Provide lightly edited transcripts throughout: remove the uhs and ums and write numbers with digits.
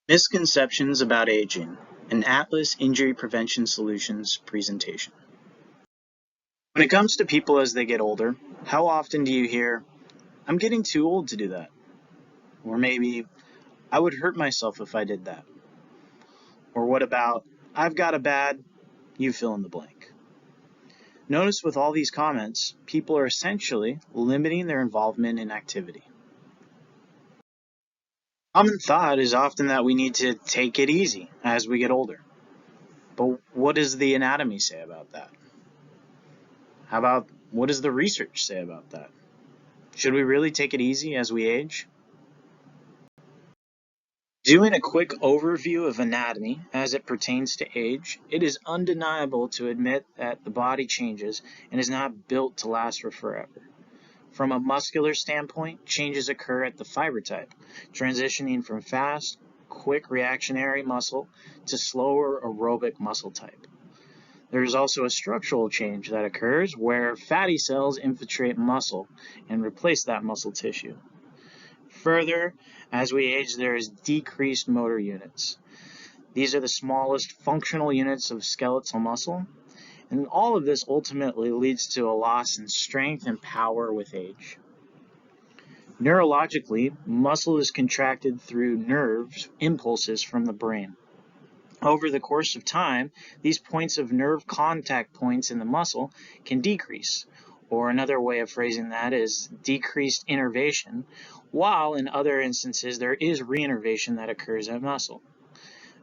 Misconceptions about aging, an Atlas Injury Prevention Solutions presentation. When it comes to people as they get older, how often do you hear, "I'm getting too old to do that"? Or maybe, "I would hurt myself if I did that"? Or what about, "I've got a bad," you fill in the blank. Notice with all these comments, people are essentially limiting their involvement in activity. Common thought is often that we need to take it easy as we get older. But what does the anatomy say about that? How about what does the research say about that? Should we really take it easy as we age? Doing a quick overview of anatomy as it pertains to age, it is undeniable to admit that the body changes and is not built to last for forever. From a muscular standpoint, changes occur at the fiber type, transitioning from fast, quick reactionary muscle to slower aerobic muscle type. There is also a structural change that occurs where fatty cells infiltrate muscle and replace that muscle tissue. Further, as we age, there is decreased motor units. These are the smallest functional units of skeletal muscle, and all of this ultimately leads to a loss in strength and power with age. Neurologically, muscle is contracted through nerves impulses from the brain. Over the course of time, these points of nerve contact points in the muscle can decrease, or another way of phrasing that is decreased innervation, while in other instances there is reinnervation that occurs at muscle.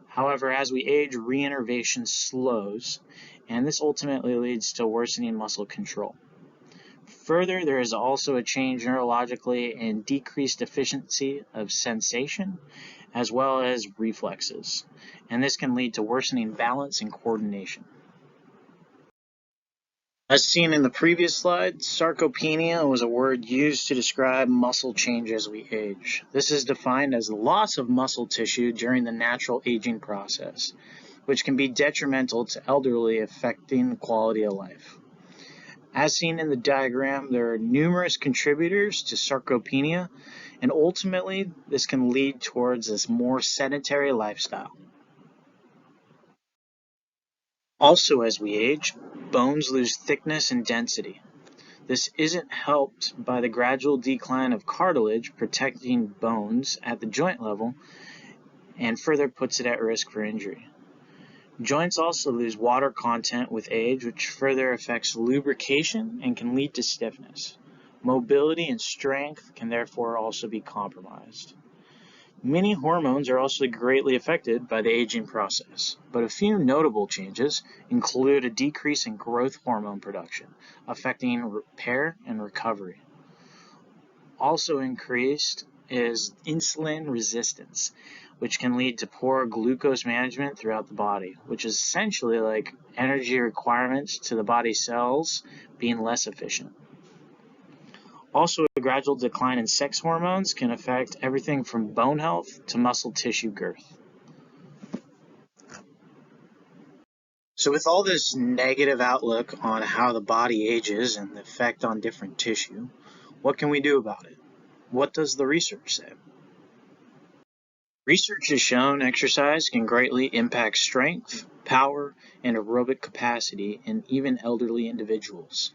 However, as we age, reinnervation slows, and this ultimately leads to worsening muscle control. Further, there is also a change neurologically in decreased efficiency of sensation as well as reflexes, and this can lead to worsening balance and coordination. As seen in the previous slide, sarcopenia was a word used to describe muscle change as we age. This is defined as the loss of muscle tissue during the natural aging process, which can be detrimental to elderly, affecting the quality of life. As seen in the diagram, there are numerous contributors to sarcopenia, and ultimately this can lead towards this more sedentary lifestyle. Also, as we age, bones lose thickness and density. This isn't helped by the gradual decline of cartilage protecting bones at the joint level and further puts it at risk for injury. Joints also lose water content with age, which further affects lubrication and can lead to stiffness. Mobility and strength can therefore also be compromised. Many hormones are also greatly affected by the aging process, but a few notable changes include a decrease in growth hormone production, affecting repair and recovery. Also increased is insulin resistance, which can lead to poor glucose management throughout the body, which is essentially like energy requirements to the body cells being less efficient. Also, a gradual decline in sex hormones can affect everything from bone health to muscle tissue girth. So with all this negative outlook on how the body ages and the effect on different tissue, what can we do about it? What does the research say? Research has shown exercise can greatly impact strength, power, and aerobic capacity in even elderly individuals.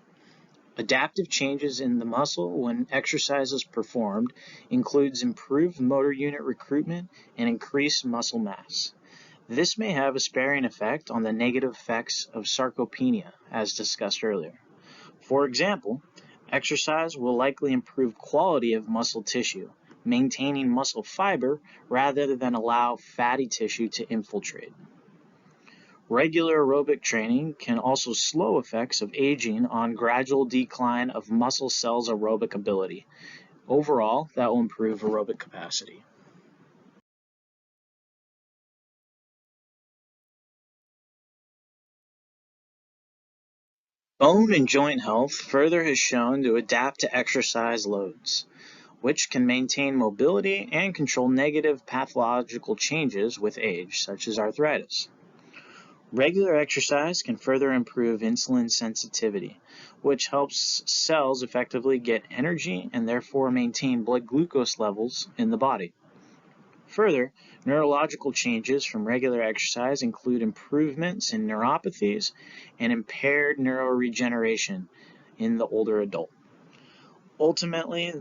Adaptive changes in the muscle when exercise is performed includes improved motor unit recruitment and increased muscle mass. This may have a sparing effect on the negative effects of sarcopenia, as discussed earlier. For example, exercise will likely improve quality of muscle tissue, maintaining muscle fiber rather than allow fatty tissue to infiltrate. Regular aerobic training can also slow effects of aging on gradual decline of muscle cells' aerobic ability. Overall, that will improve aerobic capacity. Bone and joint health further has shown to adapt to exercise loads, which can maintain mobility and control negative pathological changes with age, such as arthritis. Regular exercise can further improve insulin sensitivity, which helps cells effectively get energy and therefore maintain blood glucose levels in the body. Further, neurological changes from regular exercise include improvements in neuropathies and impaired neuroregeneration in the older adult. Ultimately,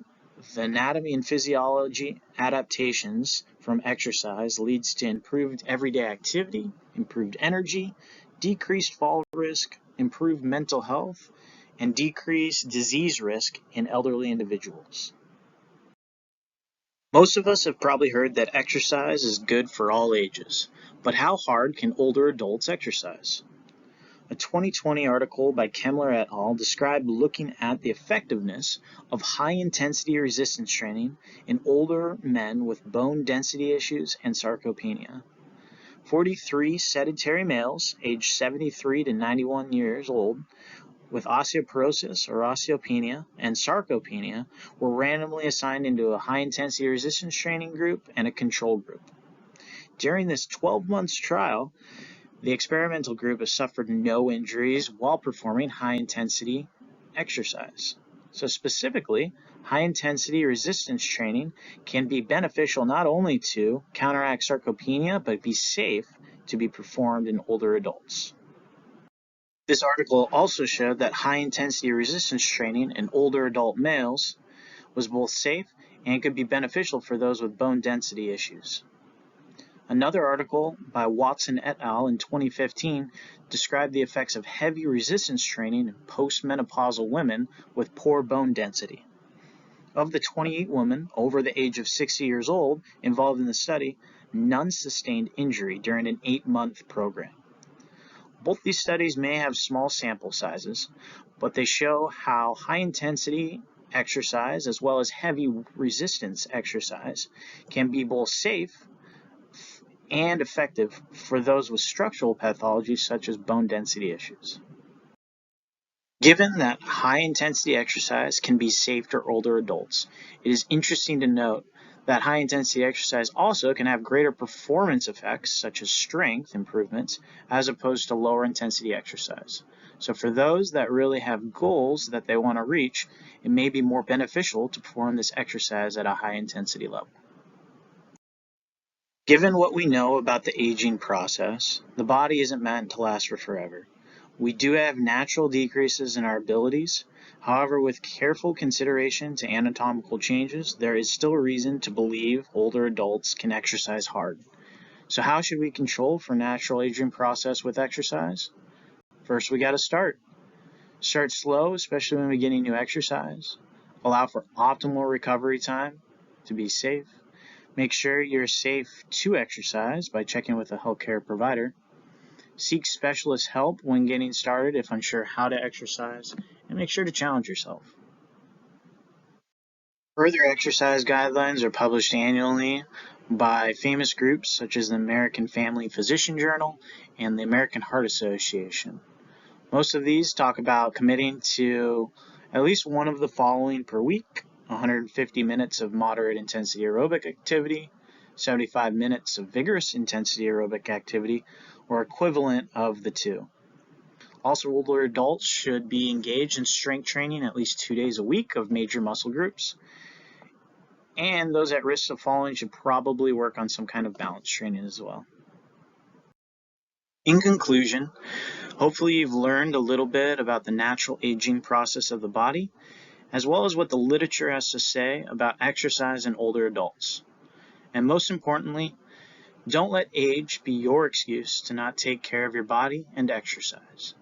the anatomy and physiology adaptations from exercise leads to improved everyday activity, improved energy, decreased fall risk, improved mental health, and decreased disease risk in elderly individuals. Most of us have probably heard that exercise is good for all ages, but how hard can older adults exercise? A 2020 article by Kemmler et al. Described looking at the effectiveness of high-intensity resistance training in older men with bone density issues and sarcopenia. 43 sedentary males aged 73 to 91 years old with osteoporosis or osteopenia and sarcopenia were randomly assigned into a high-intensity resistance training group and a control group. During this 12-month trial, the experimental group has suffered no injuries while performing high-intensity exercise. So specifically, high-intensity resistance training can be beneficial not only to counteract sarcopenia, but be safe to be performed in older adults. This article also showed that high-intensity resistance training in older adult males was both safe and could be beneficial for those with bone density issues. Another article by Watson et al. In 2015 described the effects of heavy resistance training in postmenopausal women with poor bone density. Of the 28 women over the age of 60 years old involved in the study, none sustained injury during an 8-month program. Both these studies may have small sample sizes, but they show how high-intensity exercise as well as heavy resistance exercise can be both safe and effective for those with structural pathologies such as bone density issues. Given that high-intensity exercise can be safe for older adults, it is interesting to note that high-intensity exercise also can have greater performance effects, such as strength improvements, as opposed to lower-intensity exercise. So for those that really have goals that they want to reach, it may be more beneficial to perform this exercise at a high-intensity level. Given what we know about the aging process, the body isn't meant to last for forever. We do have natural decreases in our abilities. However, with careful consideration to anatomical changes, there is still reason to believe older adults can exercise hard. So how should we control for natural aging process with exercise? First, we got to start. Start slow, especially when beginning new exercise. Allow for optimal recovery time to be safe. Make sure you're safe to exercise by checking with a healthcare provider. Seek specialist help when getting started if unsure how to exercise, and make sure to challenge yourself. Further exercise guidelines are published annually by famous groups such as the American Family Physician Journal and the American Heart Association. Most of these talk about committing to at least one of the following per week: 150 minutes of moderate intensity aerobic activity, 75 minutes of vigorous intensity aerobic activity, or equivalent of the two. Also, older adults should be engaged in strength training at least 2 days a week of major muscle groups. And those at risk of falling should probably work on some kind of balance training as well. In conclusion, hopefully you've learned a little bit about the natural aging process of the body, as well as what the literature has to say about exercise in older adults. And most importantly, don't let age be your excuse to not take care of your body and exercise.